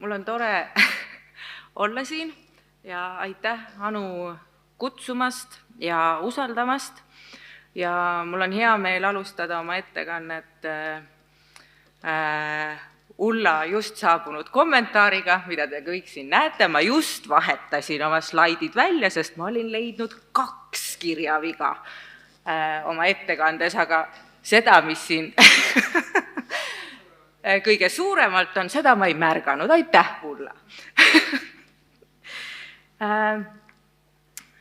Mul on tore olla siin ja aitäh Anu kutsumast ja usaldamast. Ja mul on hea meel alustada oma ettekannet Ulla just saabunud kommentaariga, mida te kõik siin näete. Ma just vahetasin oma slaidid välja, sest ma olin leidnud 2 kirjaviga oma ettekandes, aga seda, mis siin kõige suuremalt on, seda ma ei märganud. Aitäh, Ulla!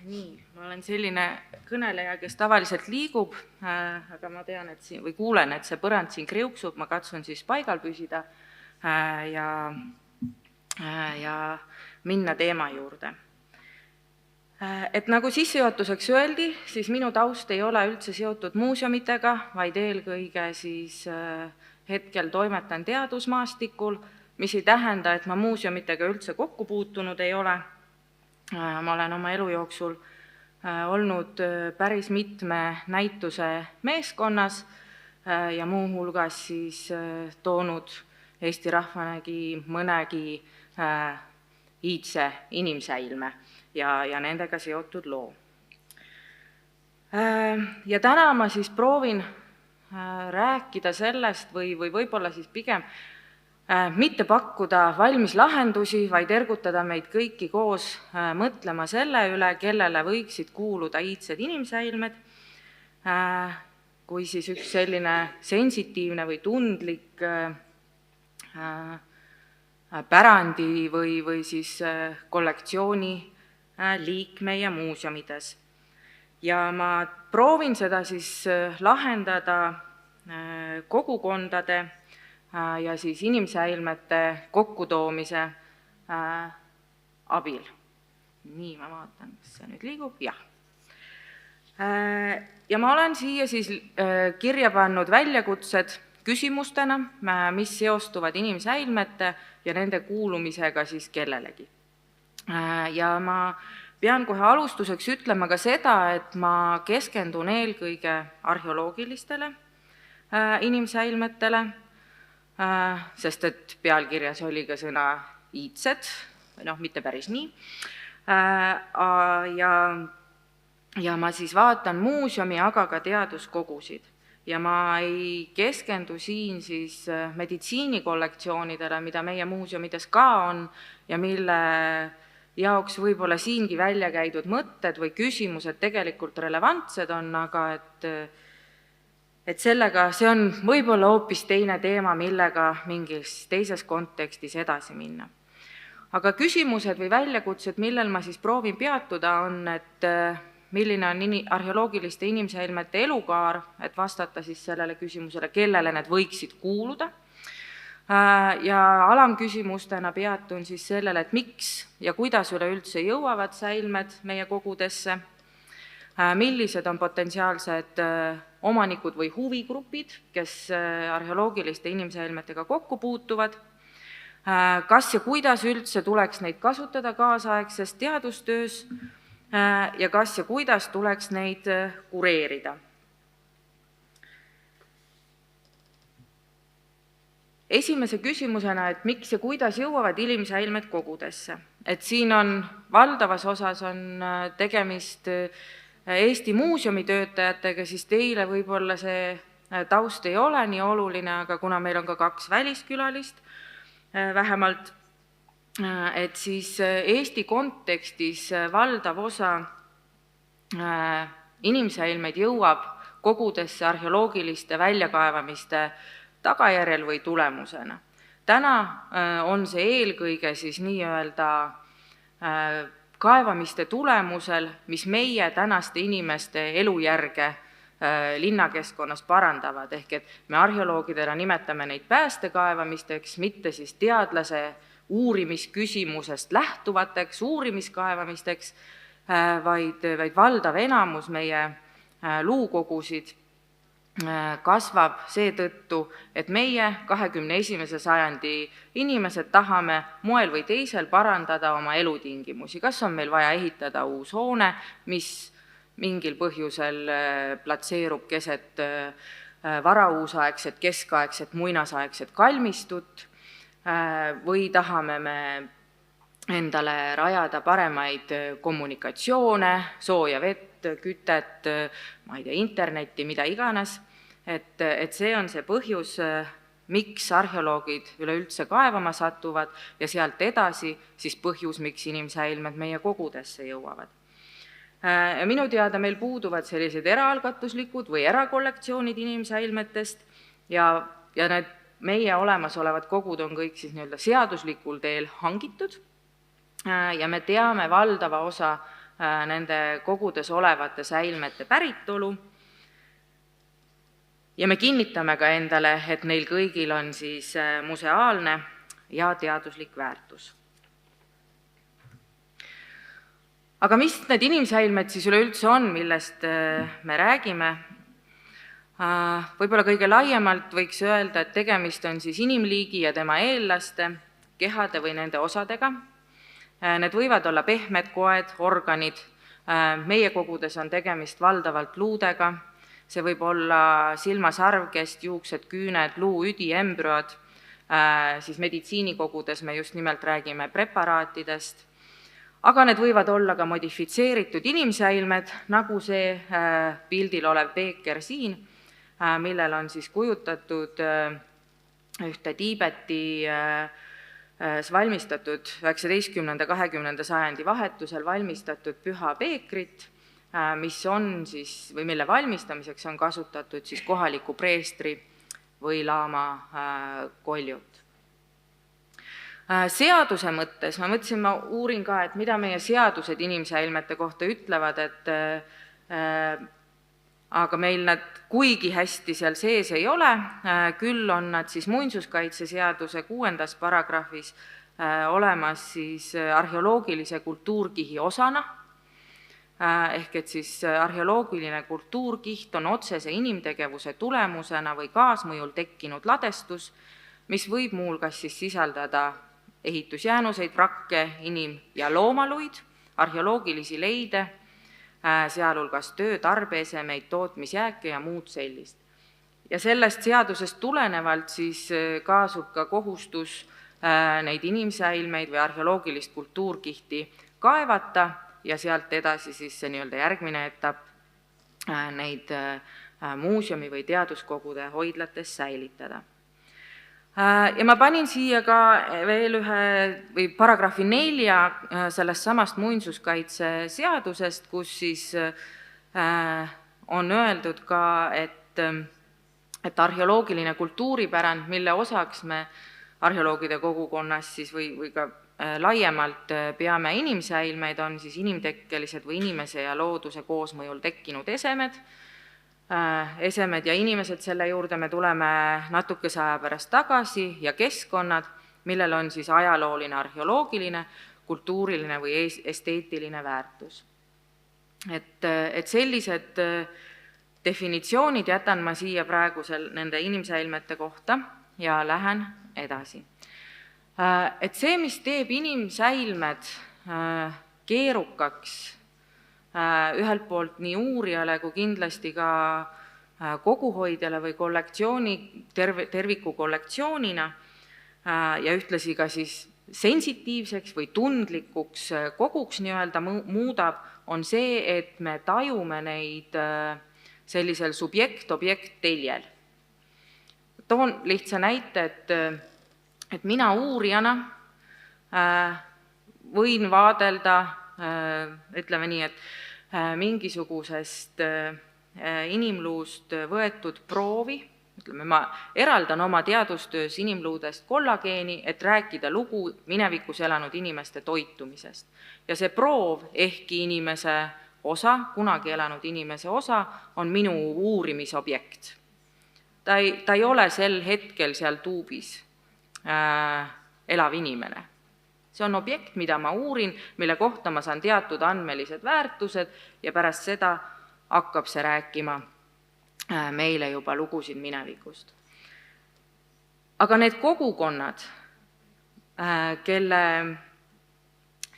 Nii, ma olen selline kõneleja, kes tavaliselt liigub, aga ma tean, et siin, või kuulen, et see põrand siin kriuksub, ma katsun siis paigal püsida ja minna teema juurde. Et nagu sissejuhatuseks öeldi, siis minu taust ei ole üldse seotud muuseumitega, vaid eelkõige siis hetkel toimetan teadusmaastikul, mis ei tähenda, et ma muuseumitega üldse kokku puutunud ei ole. Ma olen oma elu jooksul olnud päris mitme näituse meeskonnas ja muu hulgas siis toonud Eesti rahvanegi mõnegi iidse inimsäilme ja nendega seotud loo. Ja täna ma siis proovin rääkida sellest või võib-olla siis pigem mitte pakkuda valmis lahendusi, vaid ergutada meid kõiki koos mõtlema selle üle, kellele võiksid kuuluda iidsed inimsäilmed, kui siis üks selline sensitiivne või tundlik pärandi või siis kollektsiooni liik meie muuseumides. Ja ma proovin seda siis lahendada kogukondade ja siis inimsäilmete kokkutoomise abil. Nii, ma vaatan, kas see nüüd liigub. Jah. Ja ma olen siia siis kirja pannud väljakutsed küsimustena, mis seostuvad inimsäilmete ja nende kuulumisega siis kellelegi. Ja ma pean kohe alustuseks ütlema ka seda, et ma keskendun eelkõige arheoloogilistele inimsäilmetele, sest et pealkirjas oli ka sõna iidsed, mitte päris nii. Ja ma siis vaatan muuseumi, aga ka teaduskogusid. Ja ma ei keskendu siin siis meditsiinikollektsioonidele, mida meie muuseumides ka on ja mille jaoks võib-olla siingi välja käidud mõtted või küsimused tegelikult relevantsed on, aga et sellega see on võib-olla hoopis teine teema, millega mingis teises kontekstis edasi minna. Aga küsimused või väljakutsed, millel ma siis proovin peatuda, on, et milline on arheoloogiliste inimsäilmete elukaar, et vastata siis sellele küsimusele, kellele need võiksid kuuluda. Ja alamküsimustena peatun siis sellele, et miks ja kuidas üleüldse jõuavad säilmed meie kogudesse, millised on potentsiaalsed omanikud või huvigrupid, kes arheoloogiliste inimsäilmetega kokku puutuvad, kas ja kuidas üldse tuleks neid kasutada kaasaegses teadustöös ja kas ja kuidas tuleks neid kureerida. Esimese küsimusena, et miks ja kuidas jõuavad inimsäilmed kogudesse. Et siin on valdavas osas on tegemist Eesti muuseumitöötajatega, siis teile võib-olla see taust ei ole nii oluline, aga kuna meil on ka 2 väliskülalist vähemalt, et siis Eesti kontekstis valdav osa inimsäilmeid jõuab kogudesse arheoloogiliste väljakaevamiste tagajärjel või tulemusena. Täna on see eelkõige siis nii-öelda kaevamiste tulemusel, mis meie tänaste inimeste elujärge linnakeskkonnas parandavad, ehk et me arheoloogidena nimetame neid päästekaevamisteks, mitte siis teadlase uurimisküsimusest lähtuvateks uurimiskaevamisteks, vaid valdav enamus meie luukogusid kasvab seetõttu, et meie 21. sajandi inimesed tahame moel või teisel parandada oma elutingimusi. Kas on meil vaja ehitada uus hoone, mis mingil põhjusel platseerub keset varauusaegset, keskaegset, muinasaegset kalmistut või tahame me endale rajada paremaid kommunikatsioone, sooja vett, kütet, ma ei tea, internetti, mida iganes, et see on see põhjus, miks arheoloogid üleüldse kaevama satuvad ja sealt edasi siis põhjus, miks inimsäilmed meie kogudesse jõuavad. Ja minu teada meil puuduvad sellised eraalgatuslikud või erakollektsioonid inimsäilmetest ja need meie olemasolevad kogud on kõik siis nii-öelda seaduslikul teel hangitud ja me teame valdava osa nende kogudes olevate säilmete päritolu ja me kinnitame ka endale, et neil kõigil on siis museaalne ja teaduslik väärtus. Aga mis need inimsäilmed siis üleüldse on, millest me räägime? Võib-olla kõige laiemalt võiks öelda, et tegemist on siis inimliigi ja tema eellaste, kehade või nende osadega. Need võivad olla pehmed koed, organid, meie kogudes on tegemist valdavalt luudega, see võib olla silmasarvkest, juuksed, küüned, luuüdi, embrüod, siis meditsiinikogudes me just nimelt räägime preparaatidest, aga need võivad olla ka modifitseeritud inimsäilmed, nagu see pildil olev beeker siin, millel on siis kujutatud ühte Tiibeti valmistatud 19.–20. sajandi vahetusel valmistatud püha beekrit, mis on siis, või mille valmistamiseks on kasutatud siis kohaliku preestri või laama koljut. Seaduse mõttes, ma mõtlesin, ma uurin ka, et mida meie seadused inimsäilmete kohta ütlevad, aga meil nad kuigi hästi seal sees ei ole, küll on nad siis muinsuskaitseseaduse 6. paragrahvis olemas siis arheoloogilise kultuurkihi osana, ehk et siis arheoloogiline kultuurkiht on otsese inimtegevuse tulemusena või kaasmõjul tekkinud ladestus, mis võib muuhulgas siis sisaldada ehitusjäänuseid, vrakke, inim- ja loomaluid, arheoloogilisi leide, sealhulgas töö, tarbeesemeid, tootmisjääke ja muud sellist. Ja sellest seadusest tulenevalt siis kaasub ka kohustus neid inimsäilmeid või arheoloogilist kultuurkihti kaevata ja sealt edasi siis see nii-öelda järgmine etapp neid muuseumi või teaduskogude hoidlates säilitada. Ja ma panin siia ka veel ühe või paragrahvi 4 sellest samast muinsuskaitseseadusest, kus siis on öeldud ka, et arheoloogiline kultuuripärand, mille osaks me arheoloogide kogukonnas siis või ka laiemalt peame inimsäilmeid, on siis inimtekkelised või inimese ja looduse koosmõjul tekkinud esemed ja inimesed, selle juurde me tuleme natukese aja pärast tagasi, ja keskkonnad, millel on siis ajalooline, arheoloogiline, kultuuriline või esteetiline väärtus. Et sellised definitsioonid jätan ma siia praegu nende inimsäilmete kohta ja lähen edasi. Et see, mis teeb inimsäilmed keerukaks, ühelt poolt nii uurijale kui kindlasti ka koguhoidjale või kollektsiooni, terviku kollektsioonina ja ühtlasi ka siis sensitiivseks või tundlikuks koguks nii-öelda muudab, on see, et me tajume neid sellisel subjekt-objekt teljel. Toon lihtsa näite, et mina uurijana võin vaadelda, ütleme nii, et mingisugusest inimluust võetud proovi, ütleme, ma eraldan oma teadustöös inimluudest kollageeni, et rääkida lugu minevikus elanud inimeste toitumisest. Ja see proov, ehkki inimese osa, kunagi elanud inimese osa, on minu uurimisobjekt. Ta ei ole sel hetkel seal tuubis elav inimene. See on objekt, mida ma uurin, mille kohta ma saan teatud andmelised väärtused ja pärast seda hakkab see rääkima meile juba lugusid minevikust. Aga need kogukonnad, kelle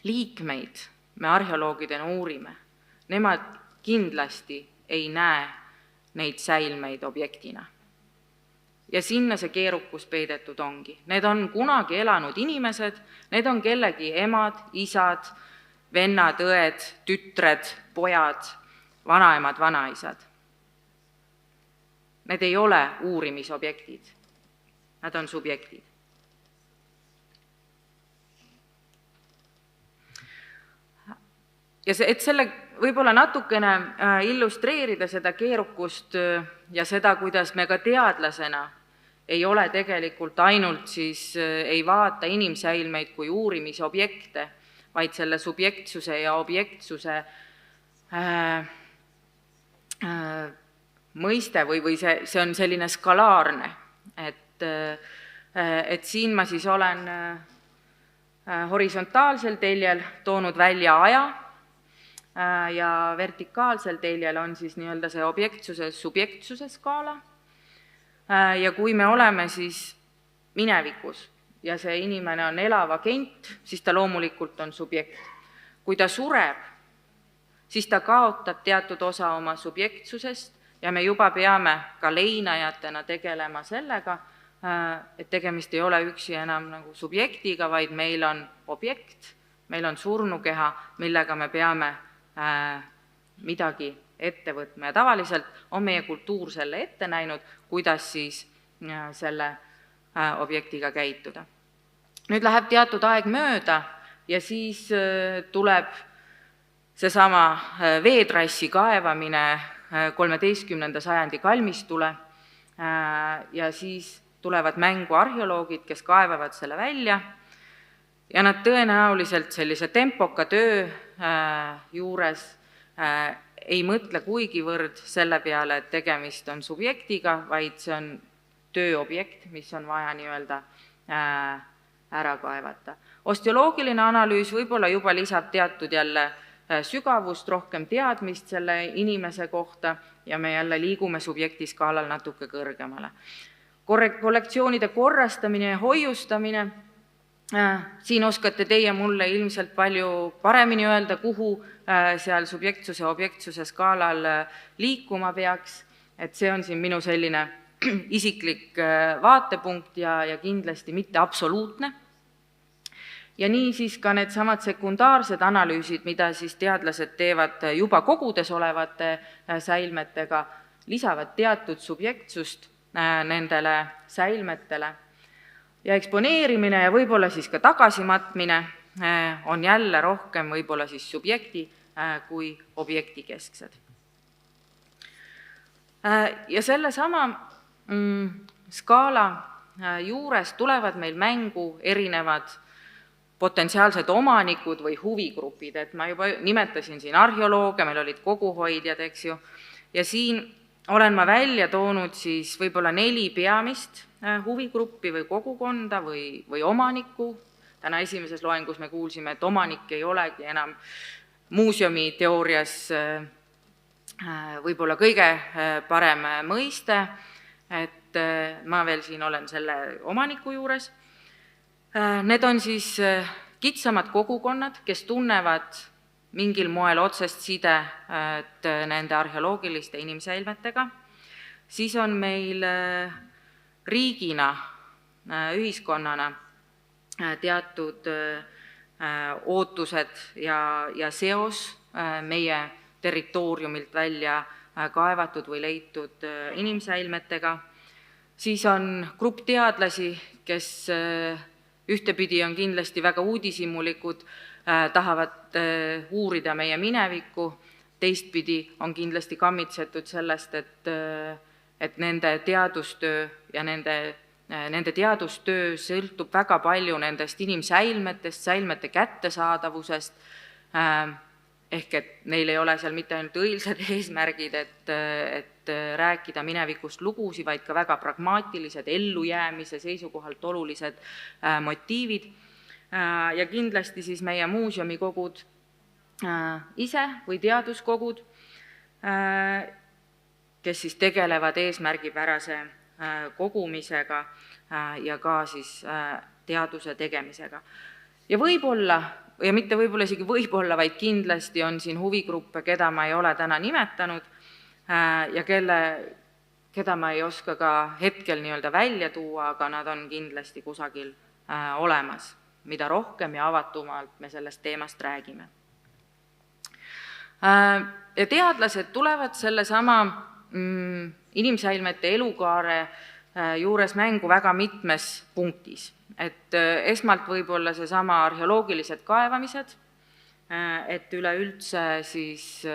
liikmeid me arheoloogidena uurime, nemad kindlasti ei näe neid säilmeid objektina. ja sinna see keerukus peidetud ongi. Need on kunagi elanud inimesed, need on kellegi emad, isad, vennad, õed, tütred, pojad, vanaemad, vanaisad. Need ei ole uurimisobjektid, nad on subjektid. Ja et selle võib-olla natukene illustreerida seda keerukust ja seda, kuidas me ka teadlasena ei ole tegelikult ainult siis, ei vaata inimsäilmeid kui uurimisobjekte, vaid selle subjektsuse ja objektsuse mõiste või see on selline skalaarne, et siin ma siis olen horisontaalsel teljel toonud välja aja ja vertikaalsel teljel on siis nii-öelda see objektsuse, subjektsuse skaala ja kui me oleme siis minevikus ja see inimene on elav agent, siis ta loomulikult on subjekt. Kui ta sureb, siis ta kaotab teatud osa oma subjektsusest ja me juba peame ka leinajatena tegelema sellega, et tegemist ei ole üksi enam nagu subjektiga, vaid meil on objekt, meil on surnukeha, millega me peame midagi ette võtma ja tavaliselt on meie kultuur selle ette näinud, kuidas siis selle objektiga käituda. Nüüd läheb teatud aeg mööda ja siis tuleb seesama veetrassi kaevamine 13. sajandi kalmistule ja siis tulevad mängu arheoloogid, kes kaevavad selle välja ja nad tõenäoliselt sellise tempoka töö juures ei mõtle kuigivõrd selle peale, et tegemist on subjektiga, vaid see on tööobjekt, mis on vaja nii-öelda ära kaevata. Osteoloogiline analüüs võib-olla juba lisab teatud jälle sügavust, rohkem teadmist selle inimese kohta ja me jälle liigume subjekti skaalal natuke kõrgemale. Kollektsioonide korrastamine ja hoiustamine, siin oskate teie mulle ilmselt palju paremini öelda, kuhu seal subjektsuse ja objektsuse skaalal liikuma peaks, et see on siin minu selline isiklik vaatepunkt ja kindlasti mitte absoluutne. Ja nii siis ka need samad sekundaarsed analüüsid, mida siis teadlased teevad juba kogudes olevate säilmetega, lisavad teatud subjektsust nendele säilmetele. Ja eksponeerimine ja võib-olla siis ka tagasimatmine on jälle rohkem võib-olla siis subjekti kui objekti kesksed. Ja selle sama skaala juures tulevad meil mängu erinevad potentsiaalsed omanikud või huvigrupid, et ma juba nimetasin siin arheolooge, meil olid koguhoidjad, eks ju, ja siin olen ma välja toonud siis võib-olla 4 peamist huvigruppi või kogukonda või omanikku. Täna esimeses loengus me kuulsime, et omanik ei olegi enam muuseumi teoorias võib-olla kõige parem mõiste, et ma veel siin olen selle omaniku juures. Need on siis kitsamad kogukonnad, kes tunnevad mingil moel otsest sidet nende arheoloogiliste inimsäilmetega. Siis on meil riigina, ühiskonnana teatud ootused ja seos meie territooriumilt välja kaevatud või leitud inimsäilmetega. Siis on grupp teadlasi, kes ühtepidi on kindlasti väga uudishimulikud, tahavad uurida meie minevikku, teistpidi on kindlasti kammitsetud sellest, et nende teadustöö ja nende teadustöö sõltub väga palju nendest inimsäilmetest, säilmete kättesaadavusest, ehk et neil ei ole seal mitte ainult õilsad eesmärgid, et rääkida minevikust lugusi, vaid ka väga pragmaatilised, ellujäämise seisukohalt olulised motiivid. Ja kindlasti siis meie muuseumikogud ise või teaduskogud, kes siis tegelevad eesmärgipärase kogumisega ja ka siis teaduse tegemisega. Ja võib-olla, ja mitte võib-olla isegi võib-olla, vaid kindlasti on siin huvigruppe, keda ma ei ole täna nimetanud ja kelle keda ma ei oska ka hetkel välja tuua, aga nad on kindlasti kusagil olemas, mida rohkem ja avatumalt me sellest teemast räägime. Ja teadlased tulevad sellesama inimsäilmete elukaare juures mängu väga mitmes punktis. Et esmalt võib-olla seesama arheoloogilised kaevamised, et üleüldse siis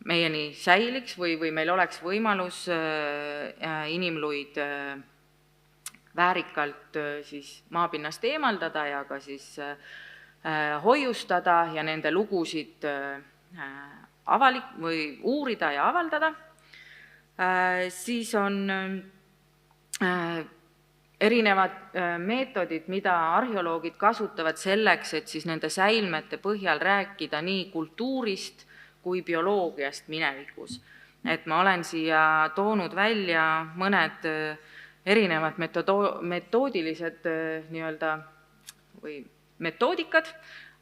meieni säiliks või meil oleks võimalus inimluid väärikalt siis maapinnast eemaldada ja ka siis hoiustada ja nende lugusid uurida ja avaldada. Siis on erinevad meetodid, mida arheoloogid kasutavad selleks, et siis nende säilmete põhjal rääkida nii kultuurist kui bioloogiast minevikus. Et ma olen siia toonud välja mõned erinevad metoodilised või metoodikad,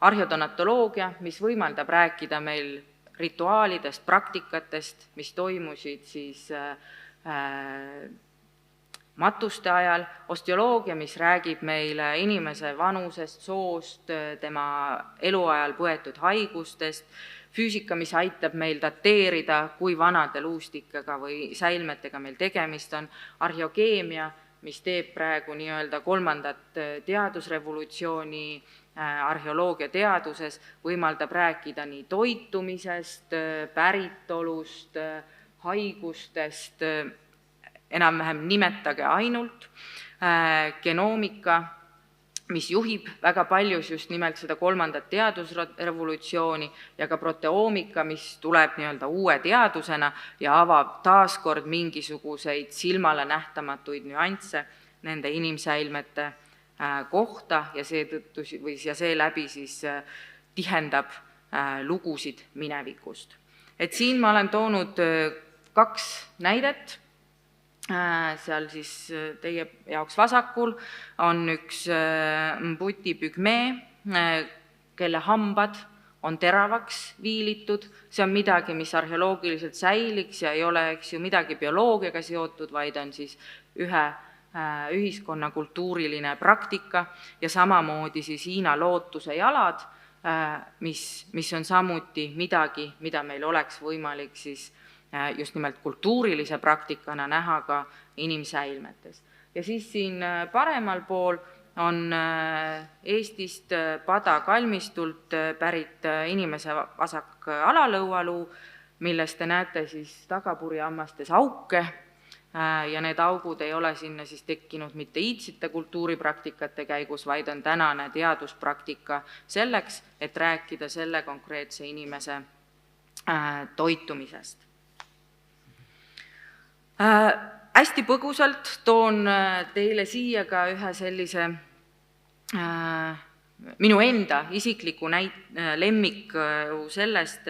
arheodonatoloogia, mis võimaldab rääkida meil rituaalidest, praktikatest, mis toimusid siis matuste ajal, osteoloogia, mis räägib meile inimese vanusest, soost, tema eluajal põetud haigustest, füüsika, mis aitab meil dateerida, kui vanade luustikega või säilmetega meil tegemist on, arheokeemia, mis teeb praegu kolmandat teadusrevolutsiooni arheoloogia teaduses, võimaldab rääkida nii toitumisest, päritolust, haigustest, enam-vähem nimetage ainult, genoomika, mis juhib väga paljus just nimelt seda kolmandat teadusrevolutsiooni ja ka proteoomika, mis tuleb uue teadusena ja avab taaskord mingisuguseid silmale nähtamatuid nüansse nende inimsäilmete kohta ja seeläbi siis tihendab lugusid minevikust. Et siin ma olen toonud 2 näidet. Seal siis teie jaoks vasakul on üks Mbuti pügmee, kelle hambad on teravaks viilitud. See on midagi, mis arheoloogiliselt säiliks ja ei ole midagi bioloogiaga seotud, vaid on siis ühe ühiskonna kultuuriline praktika ja samamoodi siis Hiina lootuse jalad, mis on samuti midagi, mida meil oleks võimalik siis just nimelt kultuurilise praktikana näha ka inimsäilmetes. Ja siis siin paremal pool on Eestist Pada kalmistult pärit inimese vasak alalõualuu, millest te näete siis tagapurjehammastes auke ja need augud ei ole sinna siis tekkinud mitte iidsite kultuuripraktikate käigus, vaid on tänane teaduspraktika selleks, et rääkida selle konkreetse inimese toitumisest. Hästi põgusalt toon teile siia ka ühe sellise minu enda isikliku lemmik sellest,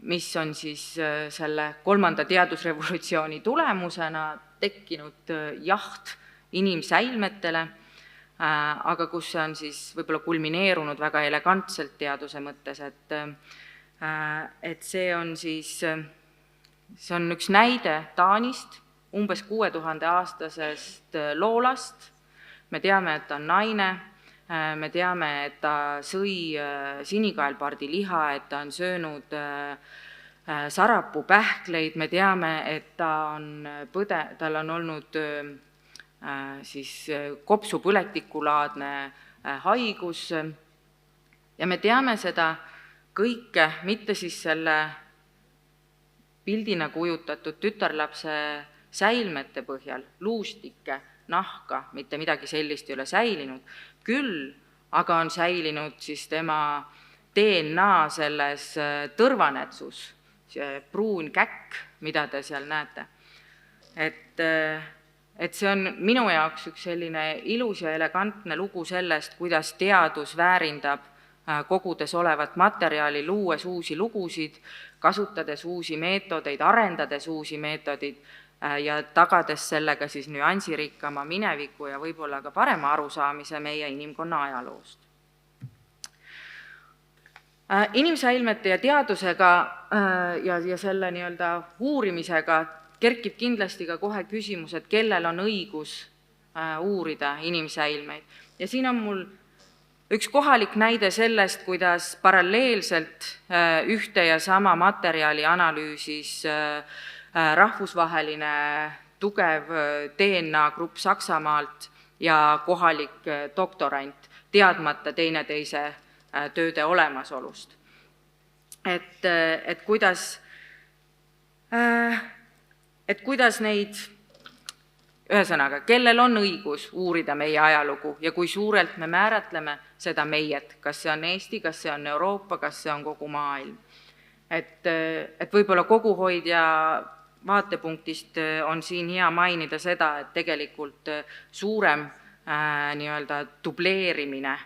mis on siis selle kolmanda teadusrevolutsiooni tulemusena tekkinud jaht inimsäilmetele, aga kus see on siis võib-olla kulmineerunud väga elegantselt teaduse mõttes, et see on siis see on üks näide Taanist, umbes 6000 aastasest loolast. Me teame, et ta on naine, me teame, et ta sõi sinikaelpardi liha, et ta on söönud sarapupähkleid, me teame, et tal on olnud siis kopsupõletikulaadne haigus ja me teame seda kõike, mitte siis selle pildina kujutatud tütarlapse säilmete põhjal, luustike, nahka, mitte midagi sellist ei ole säilinud, küll aga on säilinud siis tema DNA selles tõrvanetsus, see pruun käkk, mida te seal näete. Et see on minu jaoks üks selline ilus ja elegantne lugu sellest, kuidas teadus väärindab kogudes olevat materjali, luues uusi lugusid, kasutades uusi meetodeid, arendades uusi meetodeid ja tagades sellega siis nüansirikkama mineviku ja võib-olla ka parema arusaamise meie inimkonna ajaloost. Inimsäilmete ja teadusega ja selle uurimisega kerkib kindlasti ka kohe küsimus, et kellel on õigus uurida inimsäilmeid. Ja siin on mul üks kohalik näide sellest, kuidas paralleelselt ühte ja sama materjali analüüsis rahvusvaheline tugev DNA-grupp Saksamaalt ja kohalik doktorant, teadmata teineteise tööde olemasolust. Et kuidas neid, ühesõnaga, kellel on õigus uurida meie ajalugu ja kui suurelt me määratleme seda meiet, kas see on Eesti, kas see on Euroopa, kas see on kogu maailm. Et võib-olla koguhoidja vaatepunktist on siin hea mainida seda, et tegelikult suurem dubleerimine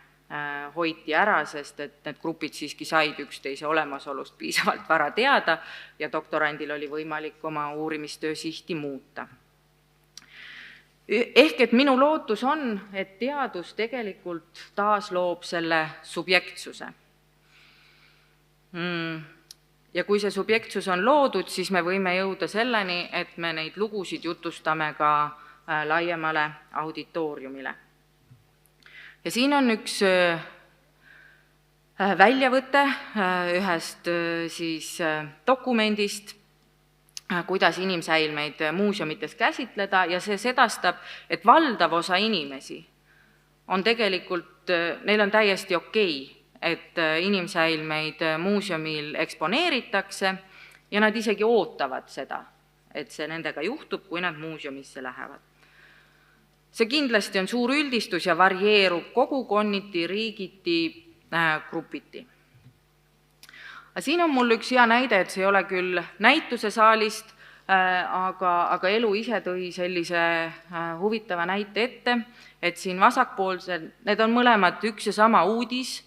hoiti ära, sest et need grupid siiski said üksteise olemasolust piisavalt vara teada ja doktorandil oli võimalik oma uurimistöö sihti muuta. Ehk et minu lootus on, et teadus tegelikult taas loob selle subjektsuse. Ja kui see subjektsus on loodud, siis me võime jõuda selleni, et me neid lugusid jutustame ka laiemale auditooriumile. Ja siin on üks väljavõte ühest dokumendist, kuidas inimsäilmeid muuseumites käsitleda ja see sedastab, et valdav osa inimesi on tegelikult, neil on täiesti okei, et inimsäilmeid muuseumil eksponeeritakse ja nad isegi ootavad seda, et see nendega juhtub, kui nad muuseumisse lähevad. See kindlasti on suur üldistus ja varieerub kogukonniti, riigiti, grupiti. Siin on mul üks hea näide, et see ei ole küll näituse saalist, aga elu ise tõi sellise huvitava näite ette, et siin vasakpoolsel, need on mõlemad üks ja sama uudis,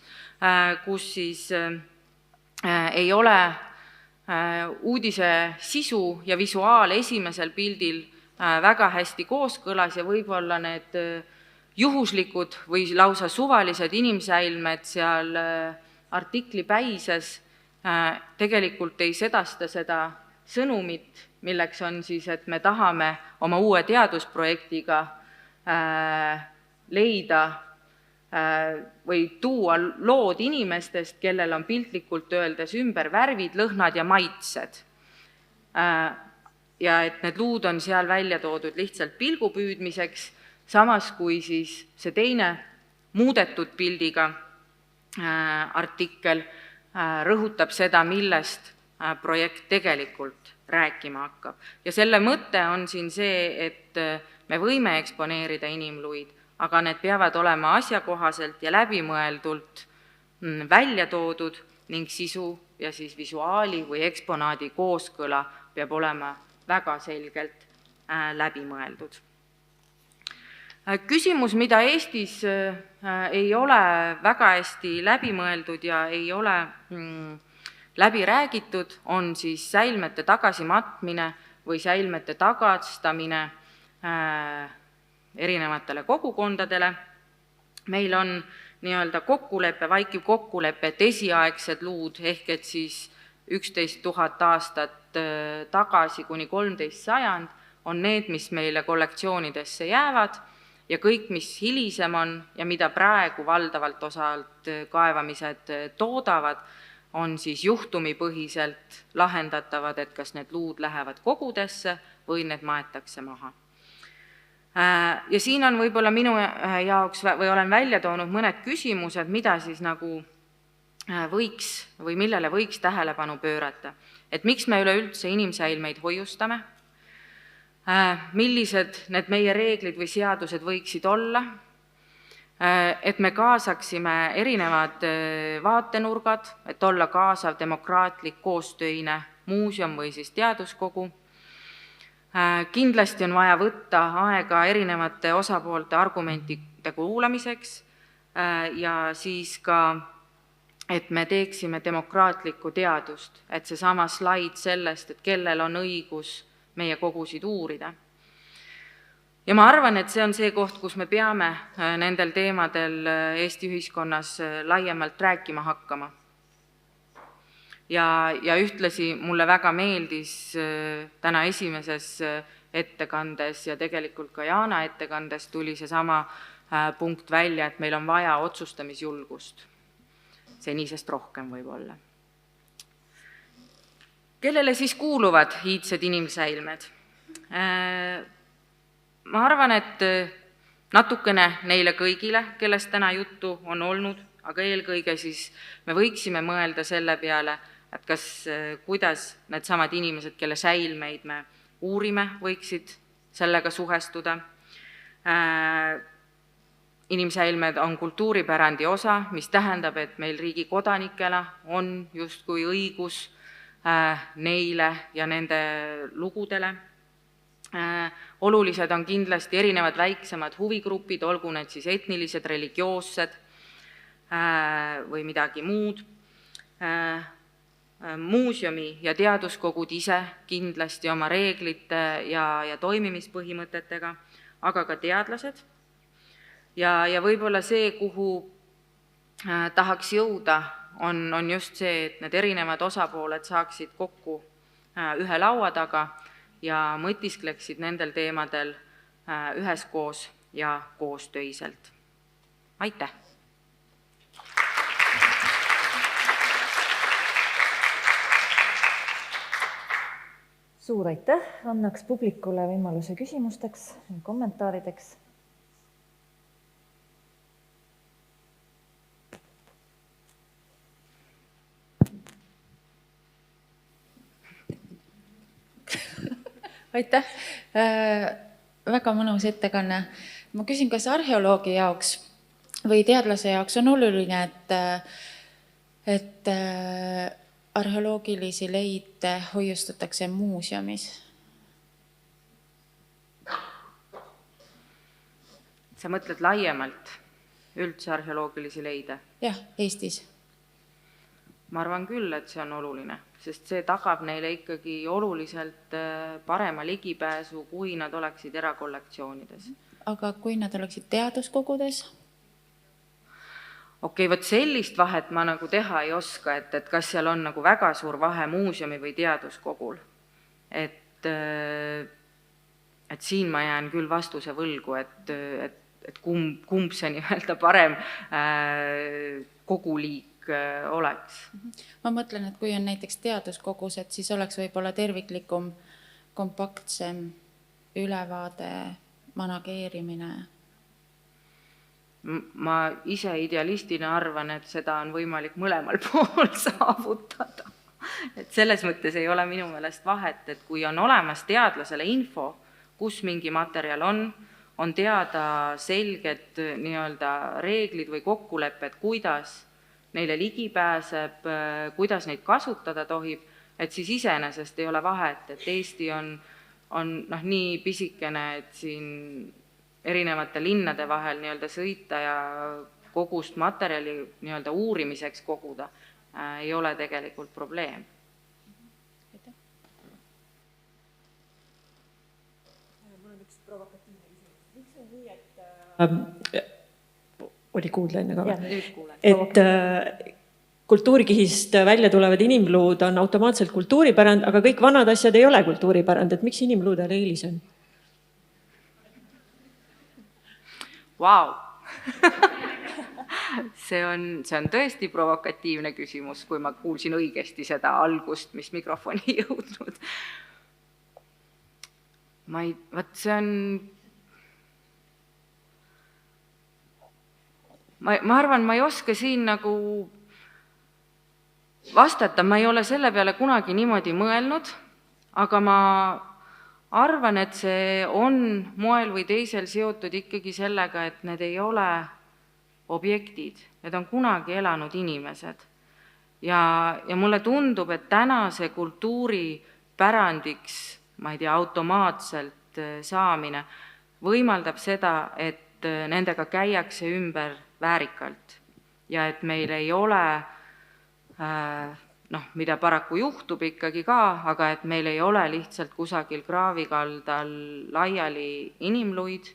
kus siis ei ole uudise sisu ja visuaal esimesel pildil väga hästi kooskõlas ja võib-olla need juhuslikud või lausa suvalised inimsäilmed seal artikli päises tegelikult ei sedasta seda sõnumit, milleks on siis, et me tahame oma uue teadusprojektiga leida või tuua lood inimestest, kellel on piltlikult öeldes ümber värvid, lõhnad ja maitsed. Ja et need luud on seal välja toodud lihtsalt pilgu püüdmiseks, samas kui siis see teine muudetud pildiga artikkel rõhutab seda, millest projekt tegelikult rääkima hakkab. Ja selle mõte on siin see, et me võime eksponeerida inimluid, aga need peavad olema asjakohaselt ja läbimõeldult välja toodud ning sisu ja siis visuaali või eksponaadi kooskõla peab olema väga selgelt läbimõeldud. Küsimus, mida Eestis ei ole väga hästi läbimõeldud ja ei ole läbi räägitud, on siis säilmete tagasimatmine või säilmete tagastamine erinevatele kogukondadele. Meil on kokkulepe, vaikiv kokkulepe, et esiaegsed luud ehk et siis 11 000 aastat tagasi kuni 13 sajand on need, mis meile kollektsioonidesse jäävad ja kõik, mis hilisem on ja mida praegu valdavalt osalt kaevamised toodavad, on siis juhtumipõhiselt lahendatavad, et kas need luud lähevad kogudesse või need maetakse maha. Ja siin on võib-olla minu jaoks või olen välja toonud mõned küsimused, mida siis nagu võiks või millele võiks tähelepanu pöörata. Et miks me üleüldse inimsäilmeid hoiustame, millised need meie reeglid või seadused võiksid olla, et me kaasaksime erinevad vaatenurgad, et olla kaasav demokraatlik koostöine muuseum või siis teaduskogu. Kindlasti on vaja võtta aega erinevate osapoolte argumentide kuulamiseks ja siis ka et me teeksime demokraatlikku teadust, et see sama slaid sellest, et kellel on õigus meie kogusid uurida. Ja ma arvan, et see on see koht, kus me peame nendel teemadel Eesti ühiskonnas laiemalt rääkima hakkama. ja ühtlasi mulle väga meeldis täna esimeses ettekandes ja tegelikult ka Jaana ettekandes tuli seesama punkt välja, et meil on vaja otsustamisjulgust. Senisest rohkem võib-olla. Kellele siis kuuluvad iidsed inimsäilmed? Ma arvan, et natukene neile kõigile, kellest täna juttu on olnud, aga eelkõige siis me võiksime mõelda selle peale, et kuidas need samad inimesed, kelle säilmeid me uurime, võiksid sellega suhestuda. Inimsäilmed on kultuuripärandi osa, mis tähendab, et meil riigi kodanikena on justkui õigus neile ja nende lugudele. Olulised on kindlasti erinevad väiksemad huvigrupid, olgu need siis etnilised, religioossed või midagi muud. Muuseumi ja teaduskogud ise kindlasti oma reeglite ja toimimispõhimõtetega, aga ka teadlased. Ja võib-olla see, kuhu tahaks jõuda, on just see, et need erinevad osapooled saaksid kokku ühe laua taga ja mõtiskleksid nendel teemadel üheskoos ja koostöiselt. Aitäh! Suur aitäh! Annaks publikule võimaluse küsimusteks ja kommentaarideks. Aitäh! Väga mõnus ettekanne. Ma küsin, kas arheoloogi jaoks või teadlase jaoks on oluline, et arheoloogilisi leide hoiustatakse muuseumis? Sa mõtled laiemalt üldse arheoloogilisi leide? Jah, Eestis. Ma arvan küll, et see on oluline, sest see tagab neile ikkagi oluliselt parema ligipääsu, kui nad oleksid erakollektsioonides. Aga kui nad oleksid teaduskogudes? Okei, võt sellist vahet ma nagu teha ei oska, et kas seal on nagu väga suur vahe muuseumi või teaduskogul. Et siin ma jään küll vastuse võlgu, et kumb see nii-öelda parem koguliik oleks. Ma mõtlen, et kui on näiteks teaduskogus, et siis oleks võib-olla terviklikum, kompaktsem ülevaade, manageerimine. Ma ise idealistina arvan, et seda on võimalik mõlemal pool saavutada. Et selles mõttes ei ole minu meelest vahet, et kui on olemas teadlasele info, kus mingi materjal on teada selged nii-öelda reeglid või kokkulepped, kuidas neile ligi pääseb, kuidas neid kasutada tohib, et siis iseenesest ei ole vahet, et Eesti on nii pisikene, et siin erinevate linnade vahel nii-öelda sõita ja kogust materjali nii-öelda uurimiseks koguda ei ole tegelikult probleem. Mul on üks provokatiivne küsimus. Miks on nii, et oli kuulda enne ka? Et kultuurikihist välja tulevad inimluud on automaatselt kultuuripärand, aga kõik vanad asjad ei ole kultuuripärand. Et miks inimluudel eelis on? Vau! See on tõesti provokatiivne küsimus, kui ma kuulsin õigesti seda algust, mis mikrofoni ei jõudnud. Ma arvan, ma ei oska siin nagu vastata, ma ei ole selle peale kunagi niimoodi mõelnud, aga ma arvan, et see on moel või teisel seotud ikkagi sellega, et need ei ole objektid, need on kunagi elanud inimesed. Ja mulle tundub, et tänase kultuuripärandiks, ma ei tea, automaatselt saamine võimaldab seda, et nendega käiakse ümber väärikalt ja et meil ei ole mida paraku juhtub ikkagi ka, aga et meil ei ole lihtsalt kusagil kraavikaldal laiali inimluid,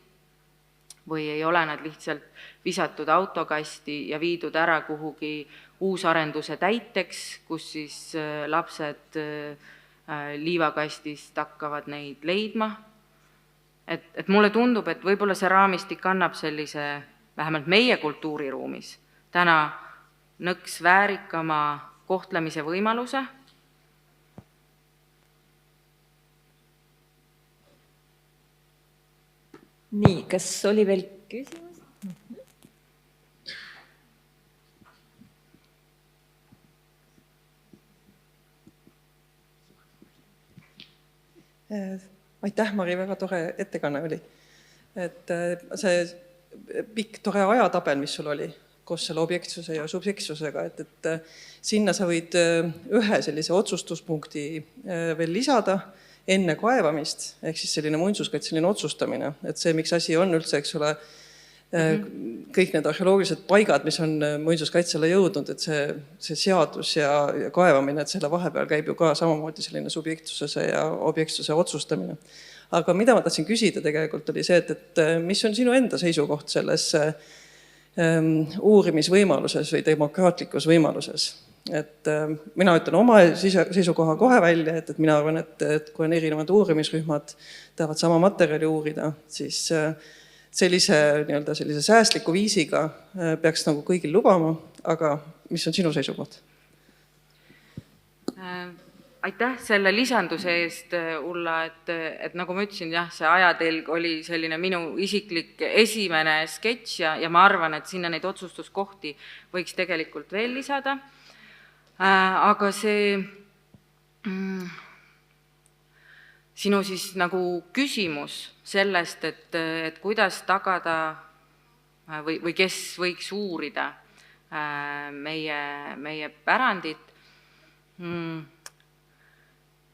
või ei ole nad lihtsalt visatud autokasti ja viidud ära kuhugi uusarenduse täiteks, kus siis lapsed liivakastist hakkavad neid leidma. Et mulle tundub, et võib-olla see raamistik annab sellise, vähemalt meie kultuuriruumis, täna nõks väärikama kohtlemise võimaluse. Nii, kas oli veel küsimus? Aitäh, Mari, väga tore ettekanne oli. Et see pikk tore ajatabel, mis sul oli, koos selle objektsuse ja subjektsusega, et sinna sa võid ühe sellise otsustuspunkti veel lisada enne kaevamist, ehk siis selline muinsuskaitseline otsustamine, et see, miks asi on üldse, eks ole, kõik need arheoloogilised paigad, mis on muinsuskaitsele jõudnud, et see seadus ja kaevamine, et selle vahepeal käib ju ka samamoodi selline subjektsuse ja objektsuse otsustamine. Aga mida ma tahtsin küsida tegelikult oli see, et mis on sinu enda seisukoht selles uurimisvõimaluses või demokraatlikus võimaluses? Et mina ütlen oma seisukoha kohe välja, et mina arvan, et kui on erinevad uurimisrühmad tahavad sama materjali uurida, siis sellise säästliku viisiga peaks nagu kõigil lubama, aga mis on sinu seisukoht? Aitäh selle lisanduse eest, Ulla, et nagu ma ütlesin, jah, see ajatelg oli selline minu isiklik esimene sketš ja ma arvan, et sinna neid otsustuskohti võiks tegelikult veel lisada. Aga see sinu siis nagu küsimus sellest, et kuidas tagada või kes võiks uurida meie pärandit.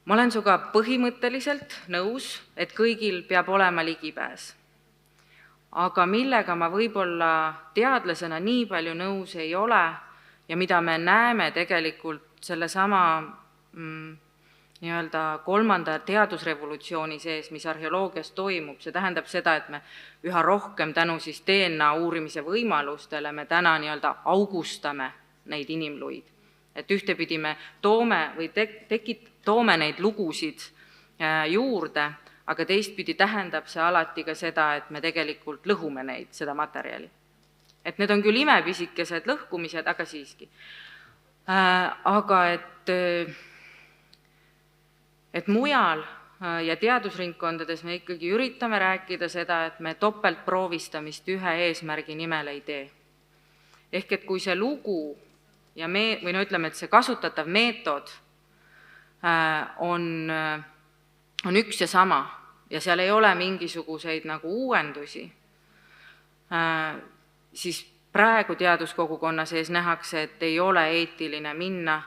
Ma olen sinuga põhimõtteliselt nõus, et kõigil peab olema ligipääs. Aga millega ma võib-olla teadlasena nii palju nõus ei ole ja mida me näeme tegelikult sellesama kolmanda teadusrevolutsiooni sees, mis arheoloogias toimub, see tähendab seda, et me üha rohkem tänu siis DNA uurimise võimalustele me täna augustame neid inimluid. Et ühtepidi me toome neid lugusid juurde, aga teistpidi tähendab see alati ka seda, et me tegelikult lõhume neid, seda materjali. Et need on küll imepisikesed lõhkumised, aga siiski. Aga et mujal ja teadusringkondades me ikkagi üritame rääkida seda, et me topeltproovistamist ühe eesmärgi nimel ei tee. Ehk et kui see lugu ja ütleme, et see kasutatav meetod on üks ja sama ja seal ei ole mingisuguseid nagu uuendusi, siis praegu teaduskogukonna sees nähakse, et ei ole eetiline minna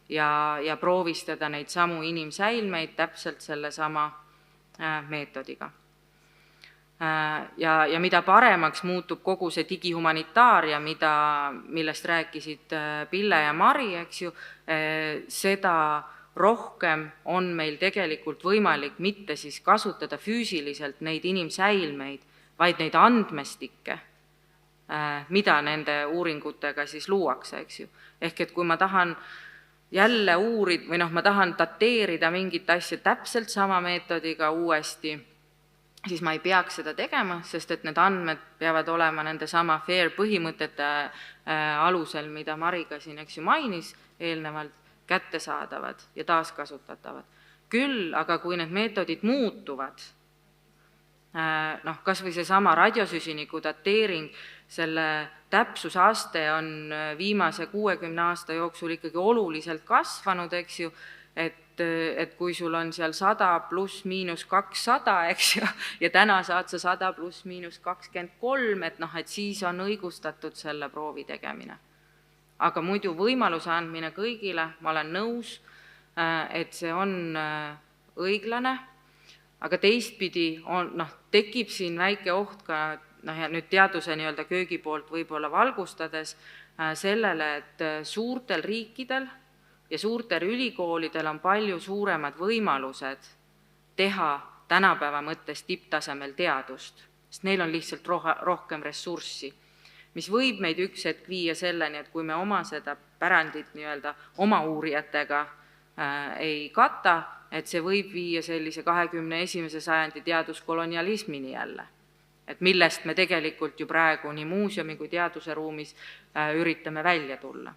ja proovistada neid samu inimsäilmeid täpselt selle sama meetodiga. Ja mida paremaks muutub kogu see digihumanitaaria, millest rääkisid Pille ja Mari, eks ju, seda rohkem on meil tegelikult võimalik mitte siis kasutada füüsiliselt neid inimsäilmeid, vaid neid andmestikke, mida nende uuringutega siis luuakse, eks ju. Ehk et kui ma tahan jälle uurida või ma tahan dateerida mingit asja täpselt sama meetodiga uuesti, siis ma ei peaks seda tegema, sest et need andmed peavad olema nende sama FAIR põhimõtete alusel, mida Mariga siin mainis eelnevalt, kättesaadavad ja taaskasutatavad. Küll, aga kui need meetodid muutuvad, kas või see sama radiosüsiniku dateering, selle täpsusaste on viimase 60 aasta jooksul ikkagi oluliselt kasvanud, eks ju, et kui sul on seal 100 pluss miinus 200, eks ju, ja täna saad sa 100 pluss miinus 23, et siis on õigustatud selle proovi tegemine. Aga muidu võimaluse andmine kõigile, ma olen nõus, et see on õiglane, aga teistpidi tekib siin väike oht ka, ja nüüd teaduse köögi poolt võib-olla valgustades, sellele, et suurtel riikidel ja suurtel ülikoolidel on palju suuremad võimalused teha tänapäeva mõttes tipptasemel teadust. sest neil on lihtsalt rohkem ressurssi, mis võib meid üks hetk viia selleni, et kui me oma seda pärandit nii-öelda oma uurijatega ei kata, et see võib viia sellise 21. sajandi teaduskolonialismini jälle. Et millest me tegelikult ju praegu nii muuseumi kui teaduse ruumis üritame välja tulla.